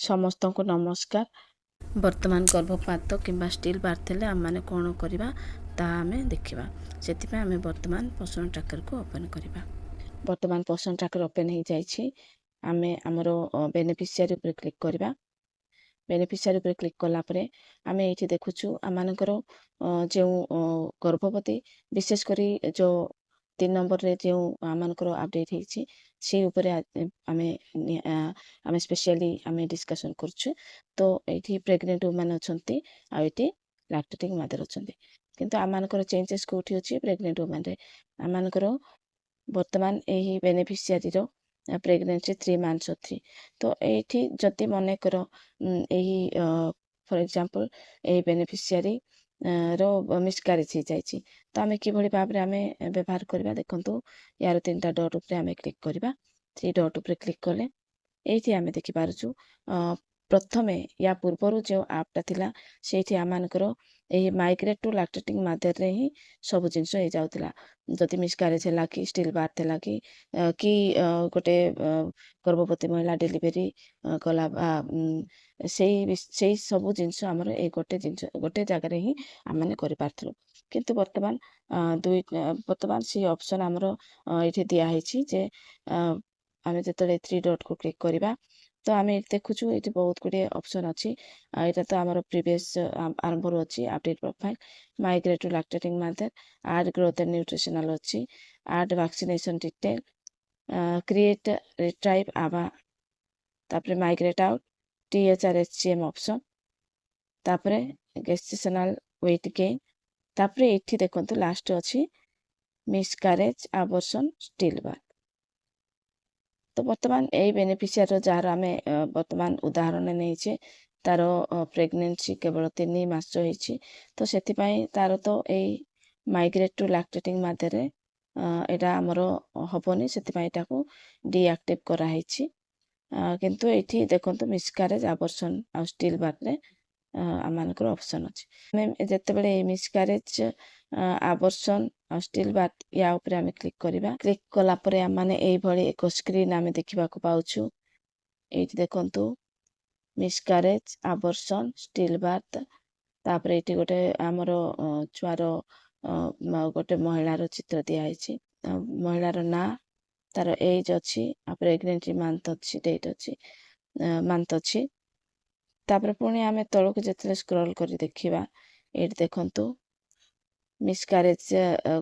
समस्त को नमस्कार। वर्तमान गर्भपात किंबा स्टिल बार्थ हेले आम मैंने कौन करवा ताहा आमे देखिबा। सेतिपे आमे वर्तमान पोषण ट्रैकर को ओपन करवा। वर्तमान पोषण ट्रैकर ओपन हो जाइछि। आमे हमरो बेनिफिशियरी ऊपर क्लिक करवा। बेनिफिशियरी ऊपर क्लिक कला परे आमे एठी देखुछु आमानकर जो गर्भवती विशेष करी जो 3 नंबर रे जो आमानकर अपडेट हेछि से ऊपर आमे स्पेशली आमे डिस्कशन करछु। तो एठी प्रेग्नेंट वुमन अछंती आ एठी लैक्टेटिंग मदर अछंती, किंतु आमानकर चेंजेस कोठी अछि प्रेग्नेंट वुमन रे। आमानकर वर्तमान एही बेनिफिशियरी रो प्रेगनेंसी 3 months 3। तो एठी जति मने करो एही फॉर एग्जांपल एही बेनिफिशियरी रो मिसकैरेज हो जाइछि तो आमे किभଳି भाबरे आमे व्यवहार करबा देखंतु। यार 3टा डॉट ऊपर आमे क्लिक करबा। 3 डॉट ऊपर क्लिक कले एठी आमे देखि पारुछु प्रथमे या पूर्वरु जो आपटा थिला सेठी आमानकर एही माइग्रेट टू लैक्टेटिंग मदर रे ही सब जिंस हो जाउतिला। जति मिसकैरेज हला कि स्टिल बार्थ हला कि गोटे गर्भवती महिला डिलीवरी कला सेही सब जिंस हमर ए गोटे जगह ही आमने करि पारथलो। किंतु वर्तमान से ऑप्शन हमर एठी दिया हेछि जे आमे जतले 3 डॉट को क्लिक करबा तो आमे देखुछु एठी बहुत गुडे ऑप्शन अछि। एटा तो हमर प्रीवियस आरंभर अछि update profile, migrate to lactating mother, add growth and nutritional अछि, add vaccination detail, create retrieve आबा, तापरे माइग्रेट आउट, THRHCM ऑप्शन, तापरे गेस्टेशनल वेट गेन, तापरे एठी देखंतु लास्ट अछि मिसकैरेज अबॉर्शन स्टिल बार्थ। तो वर्तमान ए बेनिफिशियरी जार आमे वर्तमान उदाहरण नैछे तार प्रेगनेंसी केवल 3 मास होइछि। तो सेति पई तार तो ए माइग्रेट टू लैक्टेटिंग मदर रे एटा हमरो हबोनी, सेति पई एटा को डीएक्टिव करा हेछि। किंतु एठी देखंतु मिसकैरेज अबॉर्शन आ स्टिल बार्थ रे आमानकर ऑप्शन अछि। मैं जते बेले मिसकैरेज अबॉर्शन आ स्टिल बार्थ या ऊपर आमे क्लिक करबा। क्लिक कला परे हम माने एई भଳି एक स्क्रीन आमे देखिबा को पाउछु। एठी देखंतु मिसकैरेज अबॉर्शन स्टिल बार्थ, तापरे एठी गोटे हमरो छुआरो गोटे महिलार चित्र दिया हेछि। महिलार ना, तार एज अछि, आ प्रेग्नेंसी मंथ अछि, डेट अछि, मंथ अछि। तापरे पुणी आमे तळक जतले स्क्रॉल करी देखिबा एठी देखंतु मिसकैरेज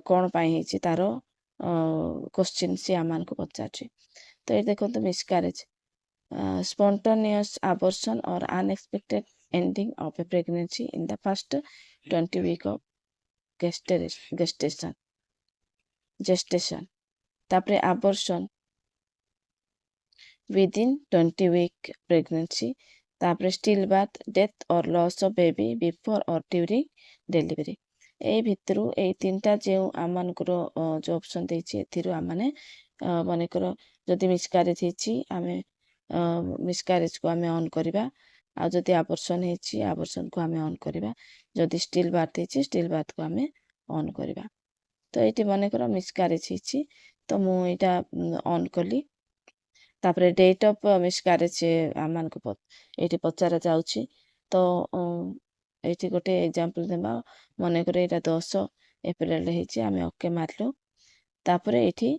कोन पई हेछि तारो क्वेश्चन से आमान को पचाछि। तो ये देखंतु miscarriage spontaneous abortion or unexpected ending of a pregnancy in the first 20 week of gestation तापरे abortion within 20 week pregnancy, तापरे still birth, death or loss of baby before or during delivery। ए भितरु ए 3टा जे आमानकर जो option देछि एथिरु आमाने मानेकर जदि miscarriage हेछि आमे miscarriage को आमे on करबा, आ जदि अबॉर्शन हेछि अबॉर्शन को आमे ऑन करबा, जदि स्टिल बार्थ हेछि स्टिल बार्थ को आमे ऑन करबा। तो एठी मानेकर मिसकैरेज हेछि तो मु एटा ऑन कली। तापरे डेट ऑफ मिसकैरेज आमान को एठी पचारा जाउछि। तो एठी गोटे एग्जांपल देबा, मने करे एटा 10 एप्रिल रे हेछि, आमे ओके मारलो। तापरे एठी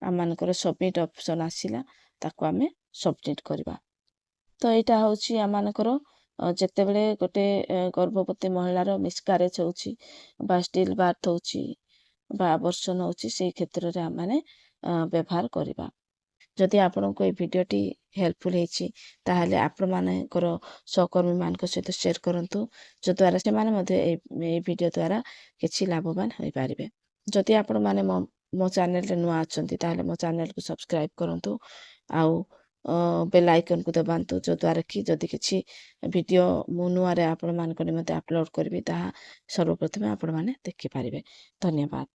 आमानकर सबमिट ऑप्शन आसिला, ताको आमे सबमिट करबा। तो एटा होछि आमानकर जते बेले गोटे गर्भवती महिलार मिसकैरेज होछि बा स्टिल बार्थ होछि बा अबॉर्शन होछि सेही क्षेत्र रे आमाने व्यवहार करबा। जदि आपनको ए भिडियोटी हेल्पफुल हेछि ताहले आपण मानकर सहकर्मी मानक सहित शेयर करंतु, जो द्वारा से माने मध्ये ए भिडियो द्वारा किछि लाभवान होई पारिबे। जदि आपण माने मो चैनल रे नुआ अछंती ताहले मो चैनल को सब्सक्राइब करंतु, आउ बेल आइकन को दबांतु, जो द्वारा कि जदि किछि भिडियो मु नुआ रे आपण मानक निमते अपलोड करबी ताहा सर्वप्रथमे आपण माने देखि पारिबे। धन्यवाद।